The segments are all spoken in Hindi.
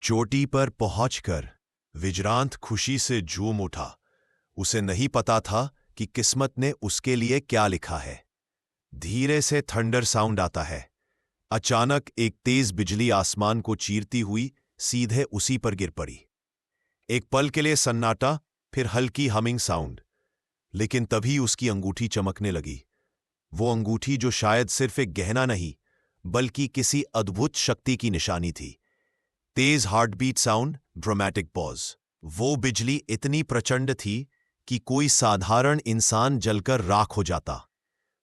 चोटी पर पहुंचकर विजरांत खुशी से झूम उठा। उसे नहीं पता था कि किस्मत ने उसके लिए क्या लिखा है। धीरे से थंडर साउंड आता है। अचानक एक तेज बिजली आसमान को चीरती हुई सीधे उसी पर गिर पड़ी। एक पल के लिए सन्नाटा, फिर हल्की हमिंग साउंड। लेकिन तभी उसकी अंगूठी चमकने लगी। वो अंगूठी जो शायद सिर्फ एक गहना नहीं बल्कि किसी अद्भुत शक्ति की निशानी थी। तेज हार्टबीट साउंड, ड्रामेटिक पॉज। वो बिजली इतनी प्रचंड थी कि कोई साधारण इंसान जलकर राख हो जाता,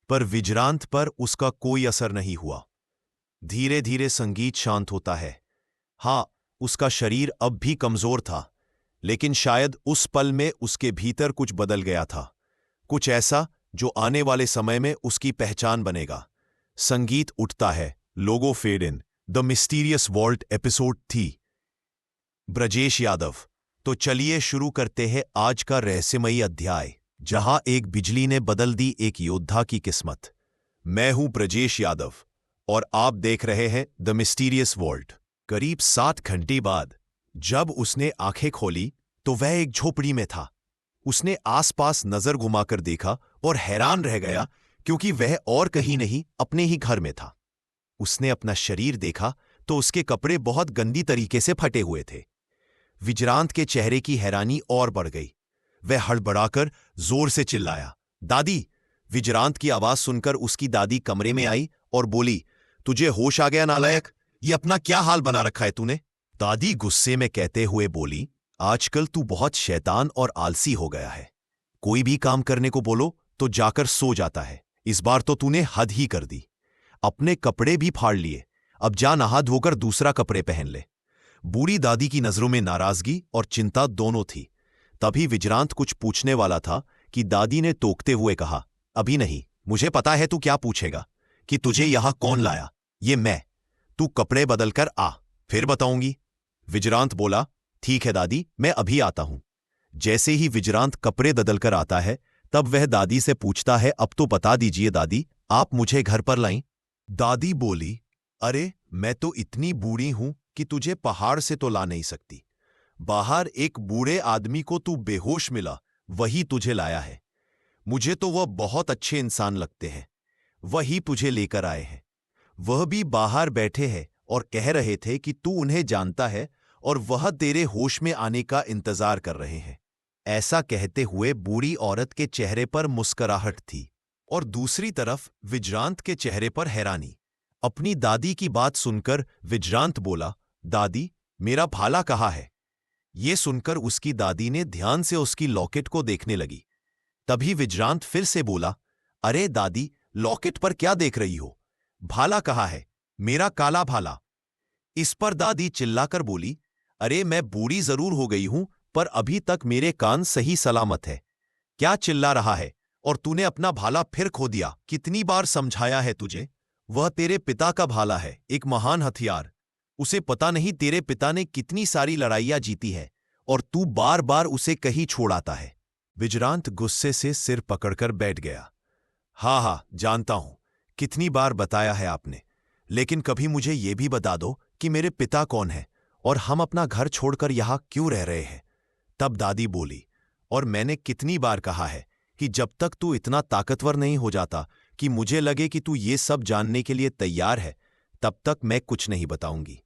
पर विजरांत पर उसका कोई असर नहीं हुआ। धीरे धीरे संगीत शांत होता है। हाँ, उसका शरीर अब भी कमजोर था, लेकिन शायद उस पल में उसके भीतर कुछ बदल गया था, कुछ ऐसा जो आने वाले समय में उसकी पहचान बनेगा। संगीत उठता है, logo fade in. The mysterious vault episode 3। Brajesh Yadav. तो चलिए शुरू करते हैं आज का रहस्यमयी अध्याय, जहां एक बिजली ने बदल दी एक योद्धा की किस्मत। मैं हूं ब्रजेश यादव और आप देख रहे हैं द मिस्टीरियस वॉल्ट। करीब 7 घंटे बाद जब उसने आंखें खोली तो वह एक झोपड़ी में था। उसने आसपास नजर घुमाकर देखा और हैरान रह गया, क्योंकि वह और कहीं नहीं अपने ही घर में था। उसने अपना शरीर देखा तो उसके कपड़े बहुत गंदी तरीके से फटे हुए थे। विजरांत के चेहरे की हैरानी और बढ़ गई। वह हड़बड़ाकर जोर से चिल्लाया, दादी! विजरांत की आवाज सुनकर उसकी दादी कमरे में आई और बोली, तुझे होश आ गया नालायक? ये अपना क्या हाल बना रखा है तूने? दादी गुस्से में कहते हुए बोली, आजकल तू बहुत शैतान और आलसी हो गया है। कोई भी काम करने को बोलो तो जाकर सो जाता है। इस बार तो तूने हद ही कर दी। अपने कपड़े भी फाड़ लिए। अब जा नहा धोकर दूसरा कपड़े पहन ले। बूढ़ी दादी की नजरों में नाराजगी और चिंता दोनों थी। तभी विजरांत कुछ पूछने वाला था कि दादी ने टोकते हुए कहा, अभी नहीं, मुझे पता है तू क्या पूछेगा, कि तुझे यहां कौन लाया। ये मैं। तू कपड़े बदलकर आ, फिर बताऊंगी। विजरांत बोला, ठीक है दादी, मैं अभी आता हूं। जैसे ही विजरांत कपड़े बदलकर आता है तब वह दादी से पूछता है, अब तो बता दीजिए दादी, आप मुझे घर पर लाईं? दादी बोली, अरे मैं तो इतनी बूढ़ी हूं कि तुझे पहाड़ से तो ला नहीं सकती। बाहर एक बूढ़े आदमी को तू बेहोश मिला, वही तुझे लाया है। मुझे तो वह बहुत अच्छे इंसान लगते हैं, वही तुझे लेकर आए हैं। वह भी बाहर बैठे हैं और कह रहे थे कि तू उन्हें जानता है और वह तेरे होश में आने का इंतजार कर रहे हैं। ऐसा कहते हुए बूढ़ी औरत के चेहरे पर मुस्कुराहट थी और दूसरी तरफ विजरांत के चेहरे पर हैरानी। अपनी दादी की बात सुनकर विजरांत बोला, दादी, मेरा भाला कहाँ है? यह सुनकर उसकी दादी ने ध्यान से उसकी लॉकेट को देखने लगी। तभी विजरांत फिर से बोला, अरे दादी, लॉकेट पर क्या देख रही हो? भाला कहाँ है? मेरा काला भाला। इस पर दादी चिल्लाकर बोली, अरे मैं बूढ़ी जरूर हो गई हूं, पर अभी तक मेरे कान सही सलामत है। क्या चिल्ला रहा है? और तूने अपना भाला फिर खो दिया। कितनी बार समझाया है तुझे? वह तेरे पिता का भाला है, एक महान हथियार। उसे पता नहीं तेरे पिता ने कितनी सारी लड़ाइयां जीती है और तू बार बार उसे कहीं छोड़ आता है। विजरांत गुस्से से सिर पकड़कर बैठ गया। हाँ, जानता हूं, कितनी बार बताया है आपने, लेकिन कभी मुझे यह भी बता दो कि मेरे पिता कौन है और हम अपना घर छोड़कर यहां क्यों रह रहे हैं। तब दादी बोली, और मैंने कितनी बार कहा है कि जब तक तू इतना ताकतवर नहीं हो जाता कि मुझे लगे कि तू ये सब जानने के लिए तैयार है, तब तक मैं कुछ नहीं बताऊंगी।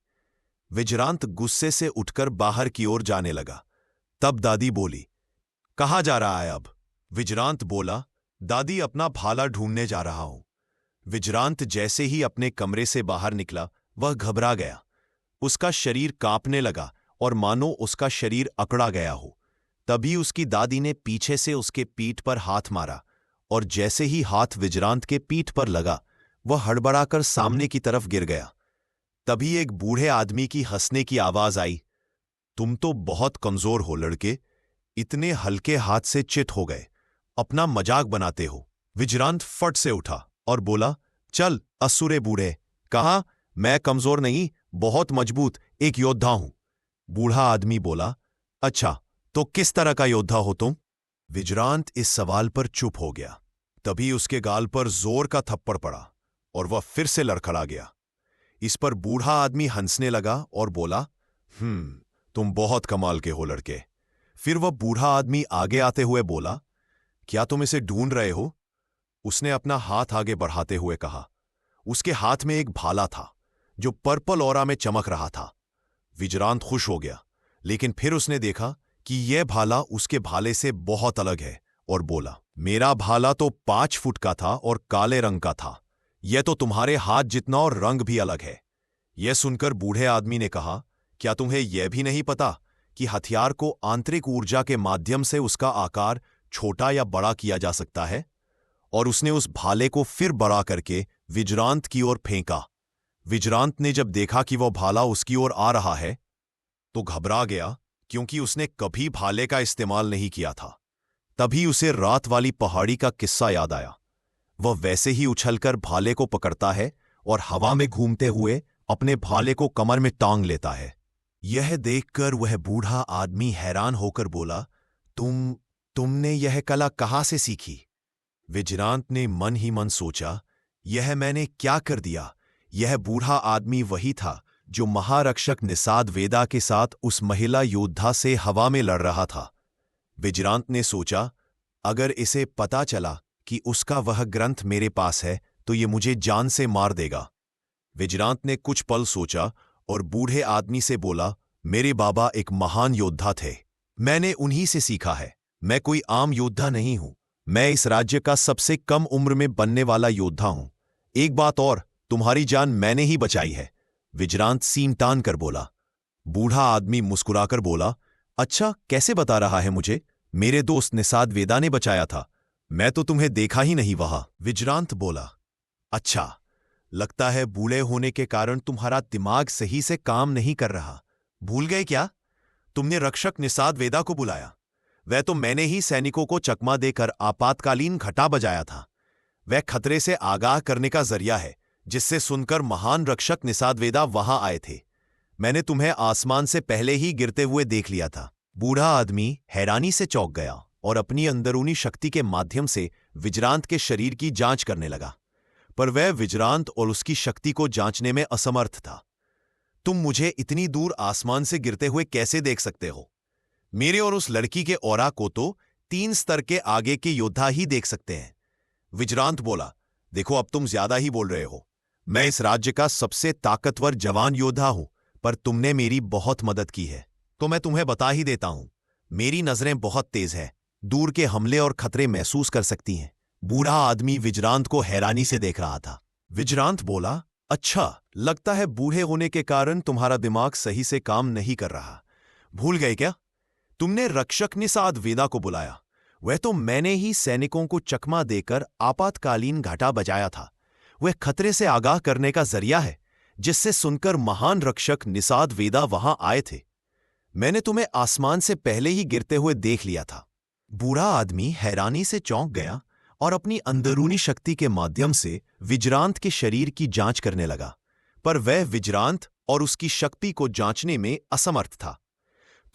विजरांत गुस्से से उठकर बाहर की ओर जाने लगा। तब दादी बोली, कहाँ जा रहा है अब? विजरांत बोला, दादी, अपना भाला ढूंढने जा रहा हूं। विजरांत जैसे ही अपने कमरे से बाहर निकला, वह घबरा गया। उसका शरीर कांपने लगा और मानो उसका शरीर अकड़ा गया हो। तभी उसकी दादी ने पीछे से उसके पीठ पर हाथ मारा और जैसे ही हाथ विजरांत के पीठ पर लगा, वह हड़बड़ाकर सामने की तरफ गिर गया। तभी एक बूढ़े आदमी की हंसने की आवाज आई, तुम तो बहुत कमजोर हो लड़के, इतने हल्के हाथ से चित हो गए, अपना मजाक बनाते हो। विजरांत फट से उठा और बोला, चल असुरे बूढ़े, कहा मैं कमजोर नहीं, बहुत मजबूत एक योद्धा हूं। बूढ़ा आदमी बोला, अच्छा, तो किस तरह का योद्धा हो तुम? विजरांत इस सवाल पर चुप हो गया। तभी उसके गाल पर जोर का थप्पड़ पड़ा और वह फिर से लड़खड़ा गया। इस पर बूढ़ा आदमी हंसने लगा और बोला, तुम बहुत कमाल के हो लड़के। फिर वह बूढ़ा आदमी आगे आते हुए बोला, क्या तुम इसे ढूंढ रहे हो? उसने अपना हाथ आगे बढ़ाते हुए कहा। उसके हाथ में एक भाला था जो पर्पल ऑरा में चमक रहा था। विजरांत खुश हो गया, लेकिन फिर उसने देखा कि यह भाला उसके भाले से बहुत अलग है और बोला, मेरा भाला तो 5 फुट का था और काले रंग का था। यह तो तुम्हारे हाथ जितना और रंग भी अलग है। यह सुनकर बूढ़े आदमी ने कहा, क्या तुम्हें यह भी नहीं पता कि हथियार को आंतरिक ऊर्जा के माध्यम से उसका आकार छोटा या बड़ा किया जा सकता है? और उसने उस भाले को फिर बड़ा करके विजरांत की ओर फेंका। विजरांत ने जब देखा कि वह भाला उसकी ओर आ रहा है तो घबरा गया, क्योंकि उसने कभी भाले का इस्तेमाल नहीं किया था। तभी उसे रात वाली पहाड़ी का किस्सा याद आया। वह वैसे ही उछलकर भाले को पकड़ता है और हवा में घूमते हुए अपने भाले को कमर में टांग लेता है। यह देखकर वह बूढ़ा आदमी हैरान होकर बोला, तुमने यह कला कहाँ से सीखी? विजरांत ने मन ही मन सोचा, यह मैंने क्या कर दिया? यह बूढ़ा आदमी वही था जो महारक्षक निषाद वेदा के साथ उस महिला योद्धा से हवा में लड़ रहा था। विजरांत ने सोचा, अगर इसे पता चला कि उसका वह ग्रंथ मेरे पास है तो ये मुझे जान से मार देगा। विजरांत ने कुछ पल सोचा और बूढ़े आदमी से बोला, मेरे बाबा एक महान योद्धा थे, मैंने उन्हीं से सीखा है। मैं कोई आम योद्धा नहीं हूं, मैं इस राज्य का सबसे कम उम्र में बनने वाला योद्धा हूं। एक बात और, तुम्हारी जान मैंने ही बचाई है। विजरांत सीम तान कर बोला। बूढ़ा आदमी मुस्कुराकर बोला, अच्छा, कैसे बता रहा है मुझे? मेरे दोस्त निषाद वेदा ने बचाया था, मैं तो तुम्हें देखा ही नहीं वहां। विजरांत बोला, अच्छा, लगता है बूढ़े होने के कारण तुम्हारा दिमाग सही से काम नहीं कर रहा। भूल गए क्या? तुमने रक्षक निषाद वेदा को बुलाया। वह तो मैंने ही सैनिकों को चकमा देकर आपातकालीन घटा बजाया था। वह खतरे से आगाह करने का जरिया है, जिससे सुनकर महान रक्षक निषाद वेदा वहां आए थे। मैंने तुम्हें आसमान से पहले ही गिरते हुए देख लिया था। बूढ़ा आदमी हैरानी से चौंक गया और अपनी अंदरूनी शक्ति के माध्यम से विजरांत के शरीर की जांच करने लगा, पर वह विजरांत और उसकी शक्ति को जांचने में असमर्थ था। तुम मुझे इतनी दूर आसमान से गिरते हुए कैसे देख सकते हो? मेरे और उस लड़की के ऑरा को तो 3 स्तर के आगे के योद्धा ही देख सकते हैं। विजरांत बोला, देखो, अब तुम ज्यादा ही बोल रहे हो। मैं इस राज्य का सबसे ताकतवर जवान योद्धा हूं, पर तुमने मेरी बहुत मदद की है, तो मैं तुम्हें बता ही देता हूं। मेरी नजरें बहुत तेज हैं, दूर के हमले और खतरे महसूस कर सकती हैं। बूढ़ा आदमी विजरांत को हैरानी से देख रहा था। विजरांत बोला, अच्छा, लगता है बूढ़े होने के कारण तुम्हारा दिमाग सही से काम नहीं कर रहा। भूल गए क्या? तुमने रक्षक निषाद वेदा को बुलाया। वह तो मैंने ही सैनिकों को चकमा देकर आपातकालीन घाटा बजाया था। वह खतरे से आगाह करने का जरिया है, जिससे सुनकर महान रक्षक निषाद वेदा वहां आए थे। मैंने तुम्हें आसमान से पहले ही गिरते हुए देख लिया था। बूढ़ा आदमी हैरानी से चौंक गया और अपनी अंदरूनी शक्ति के माध्यम से विजरांत के शरीर की जांच करने लगा, पर वह विजरांत और उसकी शक्ति को जांचने में असमर्थ था।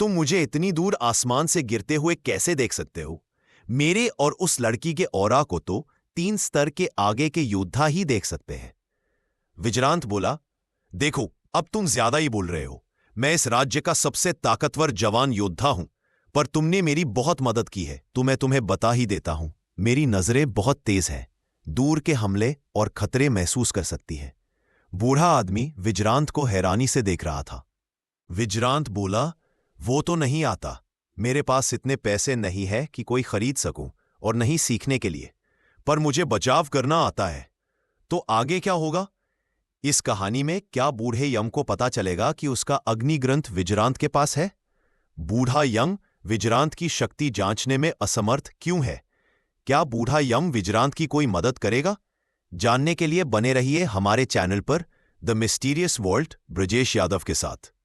तुम मुझे इतनी दूर आसमान से गिरते हुए कैसे देख सकते हो? मेरे और उस लड़की के ऑरा को तो 3 स्तर के आगे के योद्धा ही देख सकते हैं। विजरांत बोला, देखो, अब तुम ज्यादा ही बोल रहे हो। मैं इस राज्य का सबसे ताकतवर जवान योद्धा हूं, पर तुमने मेरी बहुत मदद की है, तो मैं तुम्हें बता ही देता हूं। मेरी नजरें बहुत तेज हैं, दूर के हमले और खतरे महसूस कर सकती है। बूढ़ा आदमी विजरांत को हैरानी से देख रहा था। विजरांत बोला, वो तो नहीं आता। मेरे पास इतने पैसे नहीं है कि कोई खरीद सकूं, और नहीं सीखने के लिए, पर मुझे बचाव करना आता है। तो आगे क्या होगा? इस कहानी में क्या बूढ़े यम को पता चलेगा कि उसका अग्नि ग्रंथ विजरांत के पास है? बूढ़ा यम विजरांत की शक्ति जांचने में असमर्थ क्यों है? क्या बूढ़ा यम विजरांत की कोई मदद करेगा? जानने के लिए बने रहिए हमारे चैनल पर the mysterious vault Brajesh Yadav के साथ।